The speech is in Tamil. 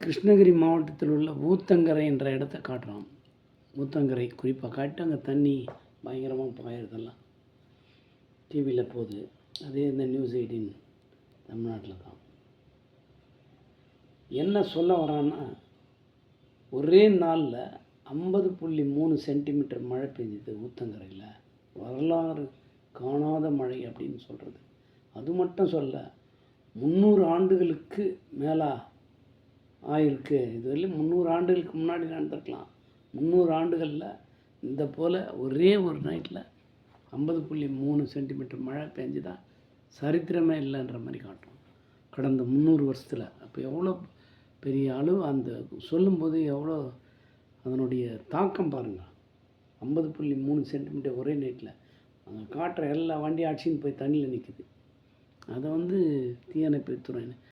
கிருஷ்ணகிரி மாவட்டத்தில் உள்ள ஊத்தங்கரை என்ற இடத்த காட்டுறான். ஊத்தங்கரை குறிப்பாக காட்டு அங்கே தண்ணி பயங்கரமாக பாயறதெல்லாம் டிவியில் போகுது. அதே இந்த நியூஸ் 18 தமிழ்நாட்டில் தான். என்ன சொல்ல வரான்னா, ஒரே நாளில் 50.3 சென்டிமீட்டர் மழை பெஞ்சுது ஊத்தங்கரையில். வரலாறு காணாத மழை அப்படின்னு சொல்கிறது. அது மட்டும் சொல்ல, 300 ஆண்டுகளுக்கு மேலே ஆயிருக்கு. இதுவரையிலும் 300 ஆண்டுகளுக்கு முன்னாடி நடந்திருக்கலாம். 300 ஆண்டுகளில் இந்த போல் ஒரே ஒரு நைட்டில் 50.3 சென்டிமீட்டர் மழை பெஞ்சுதான் சரித்திரமே இல்லைன்ற மாதிரி காட்டும் கடந்த 300 வருஷத்தில். அப்போ எவ்வளோ பெரிய அளவு, அந்த சொல்லும்போது எவ்வளோ அதனுடைய தாக்கம் பாருங்கள். 50.3 சென்டிமீட்டர் ஒரே நைட்டில் அங்கே காட்டுற எல்லா வண்டி அடிச்சின்னு போய் தண்ணியில் நிற்குது. அதை தீயணைப்புத்துறை